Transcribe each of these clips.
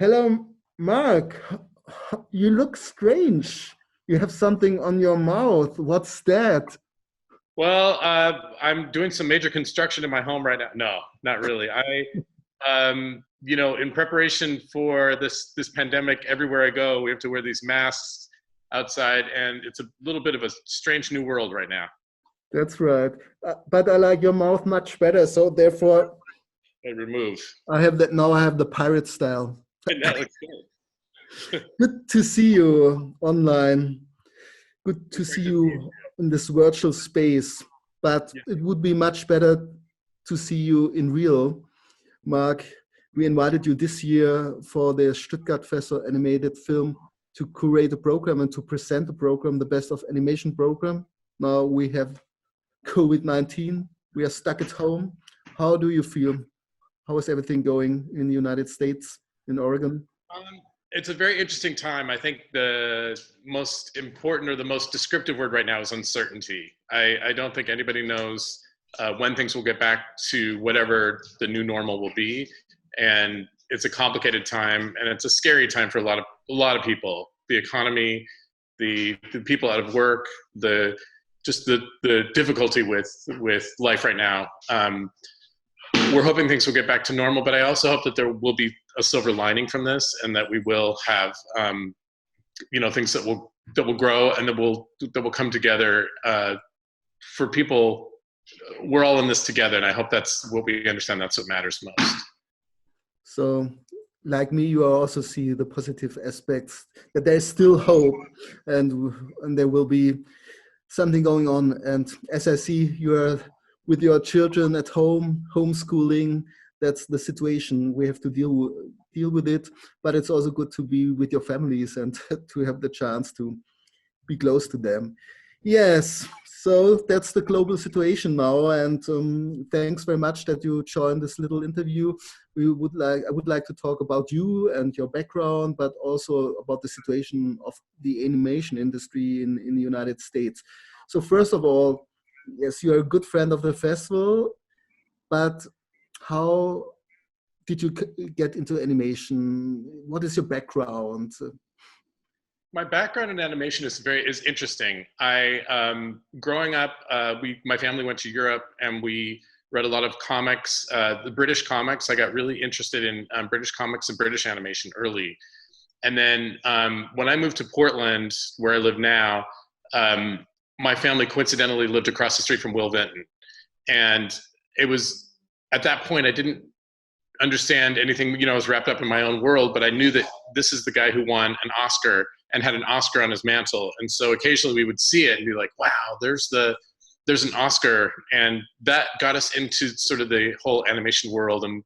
Hello, Mark. You look strange. You have something on your mouth. What's that? Well, I'm doing some major construction in my home right now. No, not really. In preparation for this pandemic, everywhere I go, we have to wear these masks outside, and it's a little bit of a strange new world right now. That's right. But I like your mouth much better. So therefore, I remove. I have that now. I have the pirate style. And that looks good. Good to see you online. Good to see Great to see you. you in this virtual space. But Yeah. it would be much better to see you in real. Mark, we invited you this year for the Stuttgart Festival animated film to curate a program and to present the program, the Best of Animation program. Now we have COVID-19. We are stuck at home. How do you feel? How is everything going in the United States, in Oregon? It's a very interesting time. I think the most important or the most descriptive word right now is uncertainty. I don't think anybody knows when things will get back to whatever the new normal will be, and it's a complicated time, and it's a scary time for a lot of people. The economy, the people out of work, the difficulty with life right now. We're hoping things will get back to normal, but I also hope that there will be a silver lining from this, and that we will have things that will grow and that will come together for people. We're all in this together, and I hope that's what we understand. That's what matters most. So, like me, you also see the positive aspects, that there is still hope, and there will be something going on. And as I see, you are with your children at home, homeschooling. That's the situation. We have to deal with it, but it's also good to be with your families and to have the chance to be close to them. Yes, so that's the global situation now, and thanks very much that you joined this little interview. I would like to talk about you and your background, but also about the situation of the animation industry in the United States. So first of all, yes, you are a good friend of the festival, but how did you get into animation? What is your background? My background in animation is interesting. Growing up, my family went to Europe, and we read a lot of comics, the British comics. I got really interested in British comics and British animation early, and then when I moved to Portland, where I live now, my family coincidentally lived across the street from Will Vinton, and it was at that point I didn't understand anything. I was wrapped up in my own world, but I knew that this is the guy who won an Oscar and had an Oscar on his mantle. And so occasionally we would see it and be like, wow, there's an Oscar. And that got us into sort of the whole animation world. And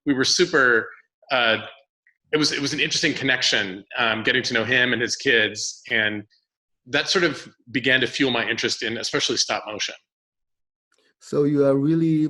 we were super, it was an interesting connection, getting to know him and his kids. And that sort of began to fuel my interest in especially stop motion. So you really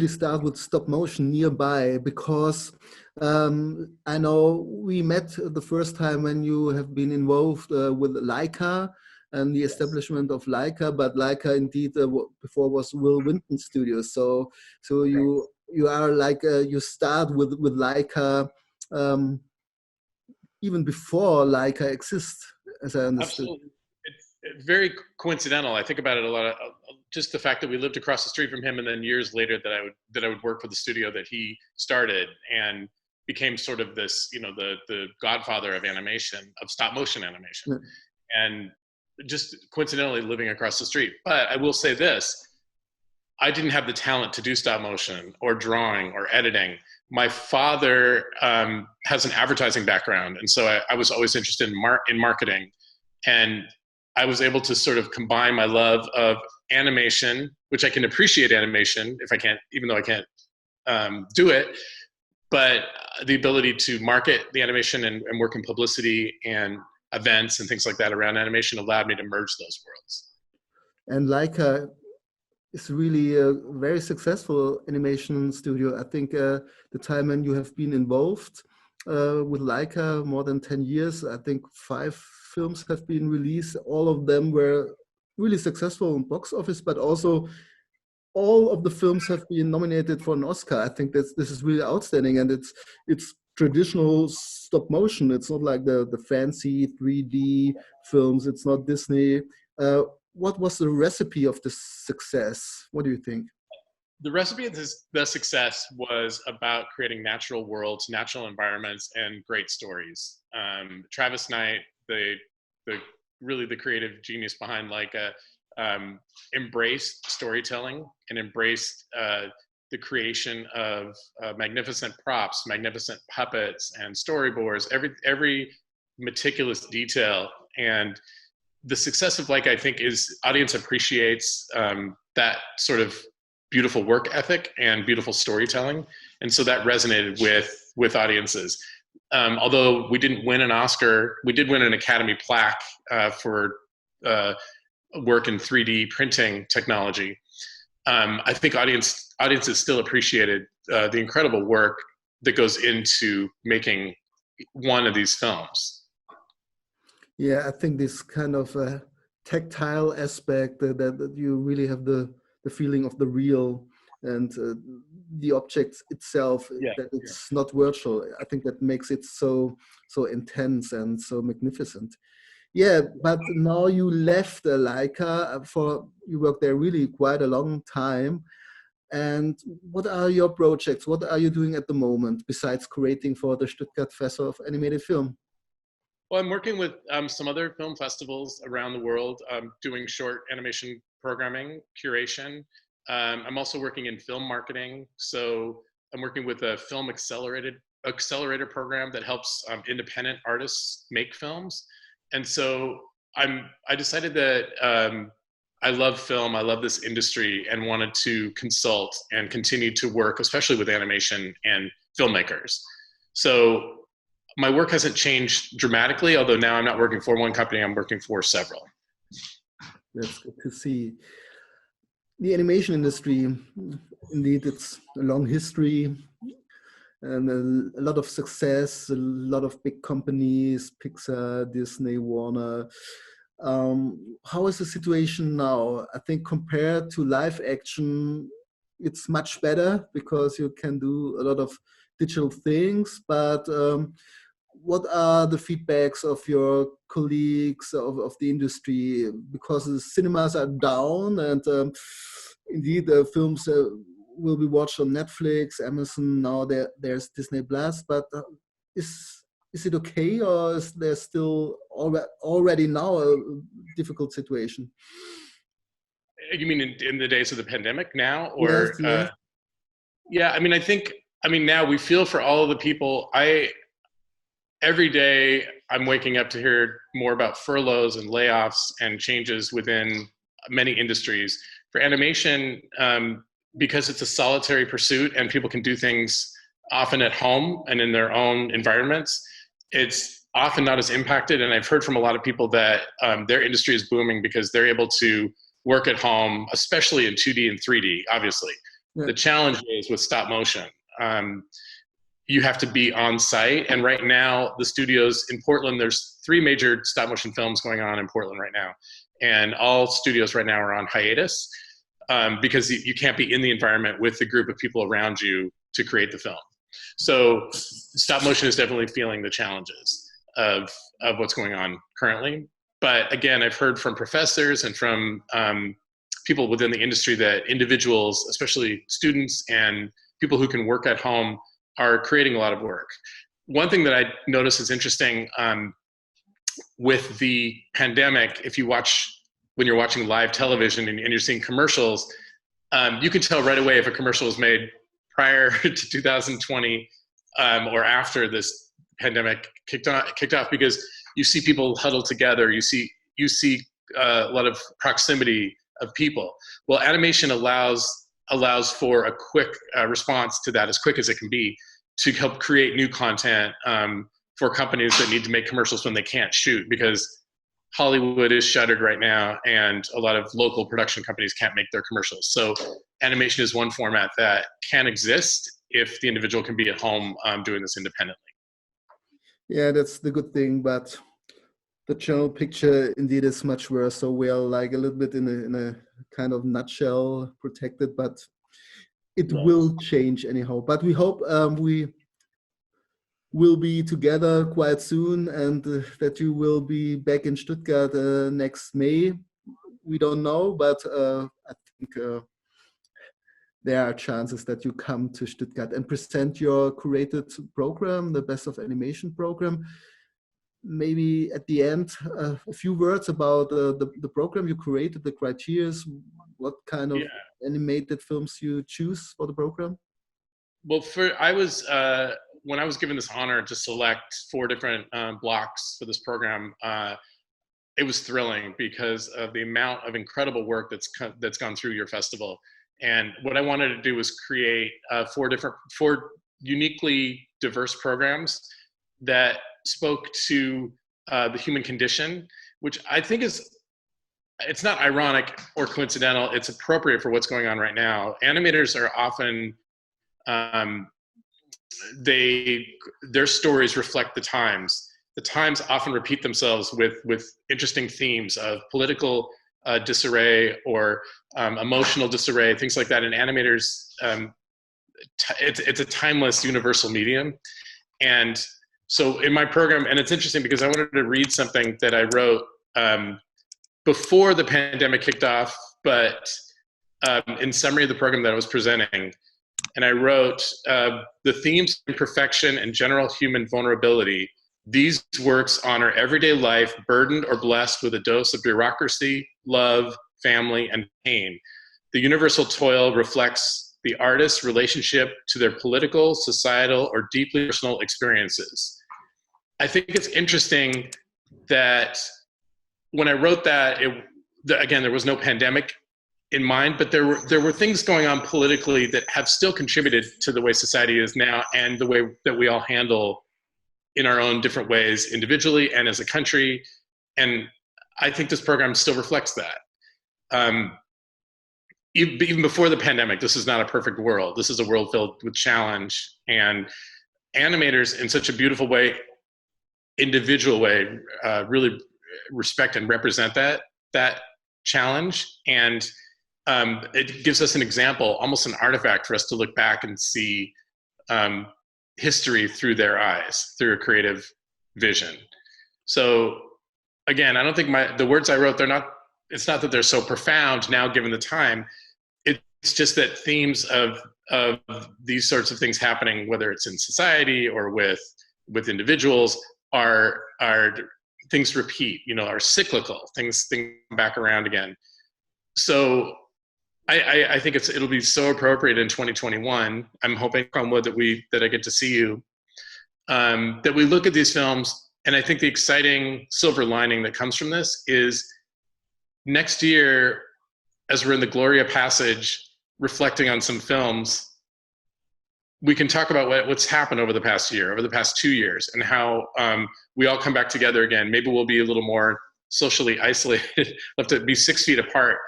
start with stop motion nearby, because I know we met the first time when you have been involved with Leica and the establishment of Leica, but Leica indeed before was Will Winton Studios. So you are like you start with Leica even before Leica exists, as I understood. Absolutely. It's very coincidental. I think about it a lot. Just the fact that we lived across the street from him, and then years later that I would work for the studio that he started, and became sort of this, the godfather of animation, of stop motion animation, and just coincidentally living across the street. But I will say this: I didn't have the talent to do stop motion or drawing or editing. My father has an advertising background, and so I was always interested in marketing, and I was able to sort of combine my love of animation, which I can appreciate animation even though I can't do it, but the ability to market the animation and work in publicity and events and things like that around animation allowed me to merge those worlds. And Leica is really a very successful animation studio. I think the time when you have been involved with Leica, more than 10 years, I think 5 films have been released. All of them were really successful in box office, but also all of the films have been nominated for an Oscar. I think this is really outstanding, and it's traditional stop motion. It's not like the fancy 3D films. It's not Disney. What was the recipe of the success? What do you think? The recipe of the success was about creating natural worlds, natural environments, and great stories. Travis Knight, the really the creative genius behind Leica, embraced storytelling and embraced the creation of magnificent props, magnificent puppets, and storyboards. Every meticulous detail. And the success of Leica, I think, is audience appreciates that sort of beautiful work ethic and beautiful storytelling, and so that resonated with audiences. Although we didn't win an Oscar, we did win an Academy plaque for work in 3D printing technology. I think audiences still appreciated the incredible work that goes into making one of these films. Yeah, I think this kind of tactile aspect that you really have the feeling of the real and the object itself, that it's not virtual. I think that makes it so intense and so magnificent. Yeah, but now you left Leica you worked there really quite a long time. And what are your projects? What are you doing at the moment besides curating for the Stuttgart Festival of Animated Film? Well, I'm working with some other film festivals around the world, doing short animation programming, curation. I'm also working in film marketing. So I'm working with a film accelerator program that helps independent artists make films. And so I decided that I love film, I love this industry, and wanted to consult and continue to work, especially with animation and filmmakers. So my work hasn't changed dramatically, although now I'm not working for one company, I'm working for several. That's good to see. The animation industry, indeed, it's a long history and a lot of success, a lot of big companies, Pixar, Disney, Warner. How is the situation now? I think compared to live action, it's much better because you can do a lot of digital things, but what are the feedbacks of your colleagues of the industry? Because the cinemas are down and indeed the films will be watched on Netflix, Amazon, now there's Disney Plus, but is it okay, or is there still already now a difficult situation? You mean in the days of the pandemic now? Or Yes. yeah, I mean now we feel for all of the people. Every day I'm waking up to hear more about furloughs and layoffs and changes within many industries. For animation, because it's a solitary pursuit and people can do things often at home and in their own environments, it's often not as impacted. And I've heard from a lot of people that their industry is booming because they're able to work at home, especially in 2D and 3D, obviously. Yeah. The challenge is with stop motion. You have to be on site. And right now, the studios in Portland, there's 3 major stop motion films going on in Portland right now. And all studios right now are on hiatus because you can't be in the environment with the group of people around you to create the film. So stop motion is definitely feeling the challenges of what's going on currently. But again, I've heard from professors and from people within the industry that individuals, especially students and people who can work at home, are creating a lot of work. One thing that I notice is interesting with the pandemic, when you're watching live television and you're seeing commercials, you can tell right away if a commercial was made prior to 2020 or after this pandemic kicked off, because you see people huddled together, you see a lot of proximity of people. Well, animation allows for a quick response to that, as quick as it can be, to help create new content for companies that need to make commercials when they can't shoot, because Hollywood is shuttered right now and a lot of local production companies can't make their commercials. So animation is one format that can exist if the individual can be at home doing this independently. Yeah, that's the good thing, but the general picture indeed is much worse. So we are like a little bit in a kind of nutshell protected, but it will change anyhow. But we hope will be together quite soon, and that you will be back in Stuttgart next May. We don't know, but I think there are chances that you come to Stuttgart and present your curated program, the Best of Animation program. Maybe at the end, a few words about the program you created, the criteria, what kind of animated films you choose for the program? Well, when I was given this honor to select 4 different blocks for this program, it was thrilling because of the amount of incredible work that's gone through your festival. And what I wanted to do was create 4 uniquely diverse programs that spoke to the human condition, which I think it's not ironic or coincidental. It's appropriate for what's going on right now. Animators are often their stories reflect the times. The times often repeat themselves with interesting themes of political disarray or emotional disarray, things like that. And animators, it's a timeless, universal medium. And so in my program, and it's interesting because I wanted to read something that I wrote before the pandemic kicked off, but in summary of the program that I was presenting. And I wrote, the themes of imperfection and general human vulnerability. These works honor everyday life, burdened or blessed with a dose of bureaucracy, love, family, and pain. The universal toil reflects the artist's relationship to their political, societal, or deeply personal experiences. I think it's interesting that when I wrote that, again, there was no pandemic in mind, but there were things going on politically that have still contributed to the way society is now and the way that we all handle in our own different ways, individually and as a country. And I think this program still reflects that. Even before the pandemic, this is not a perfect world. This is a world filled with challenge, and animators in such a beautiful way, individual way, really respect and represent that challenge. And it gives us an example, almost an artifact for us to look back and see history through their eyes, through a creative vision. So again, I don't think the words I wrote, it's not that they're so profound now given the time. It's just that themes of these sorts of things happening, whether it's in society or with individuals, are things repeat, are cyclical, things come back around again. So I think it'll be so appropriate in 2021. I'm hoping on wood that I get to see you, that we look at these films. And I think the exciting silver lining that comes from this is next year, as we're in the Gloria passage, reflecting on some films, we can talk about what's happened over the past year, over the past 2 years, and how we all come back together again. Maybe we'll be a little more socially isolated, we'll have to be 6 feet apart,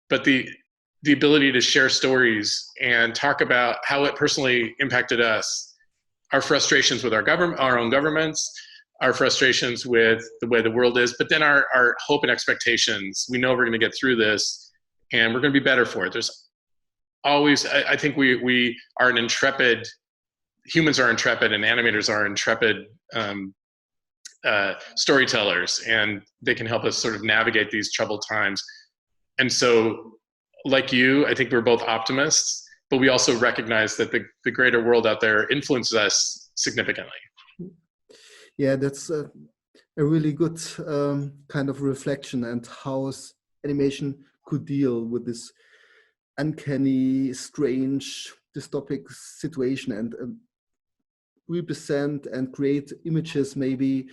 but the ability to share stories and talk about how it personally impacted us, our frustrations with our own governments, our frustrations with the way the world is, but then our hope and expectations. We know we're going to get through this, and we're going to be better for it. There's always, I think we are humans are intrepid, and animators are intrepid storytellers, and they can help us sort of navigate these troubled times. And so, like you, I think we're both optimists, but we also recognize that the greater world out there influences us significantly. Yeah, that's a really good kind of reflection, and how animation could deal with this uncanny, strange, dystopic situation, and represent and create images, maybe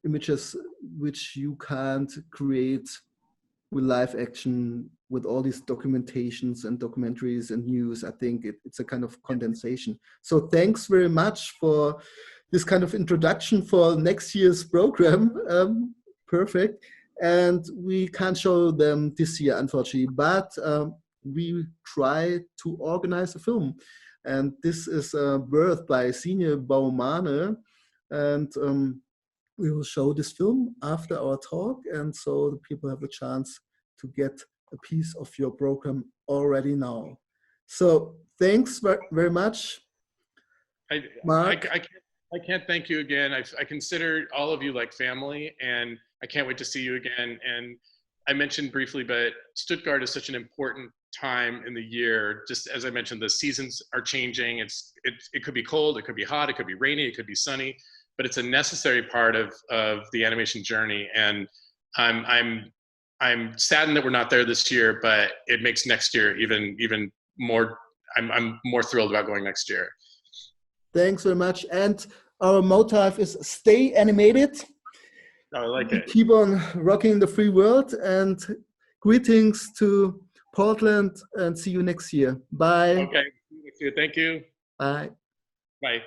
images which you can't create with live action, with all these documentations and documentaries and news. I think it's a kind of condensation. So thanks very much for this kind of introduction for next year's program. Perfect. And we can't show them this year, unfortunately, but we try to organize a film. And this is birthed by Senior Baumane. And we will show this film after our talk. And so the people have a chance to get a piece of your program already now. So thanks very much, Mark. I can't I can't thank you again. I consider all of you like family, and I can't wait to see you again. And I mentioned briefly, but Stuttgart is such an important time in the year. Just as I mentioned, the seasons are changing. It could be cold, it could be hot, it could be rainy, it could be sunny, but it's a necessary part of the animation journey. And I'm saddened that we're not there this year, but it makes next year even more. I'm more thrilled about going next year. Thanks very much. And our motif is stay animated. Oh, I like it. Keep on rocking the free world, and greetings to Portland, and see you next year. Bye. Okay. Thank you. Bye. Bye.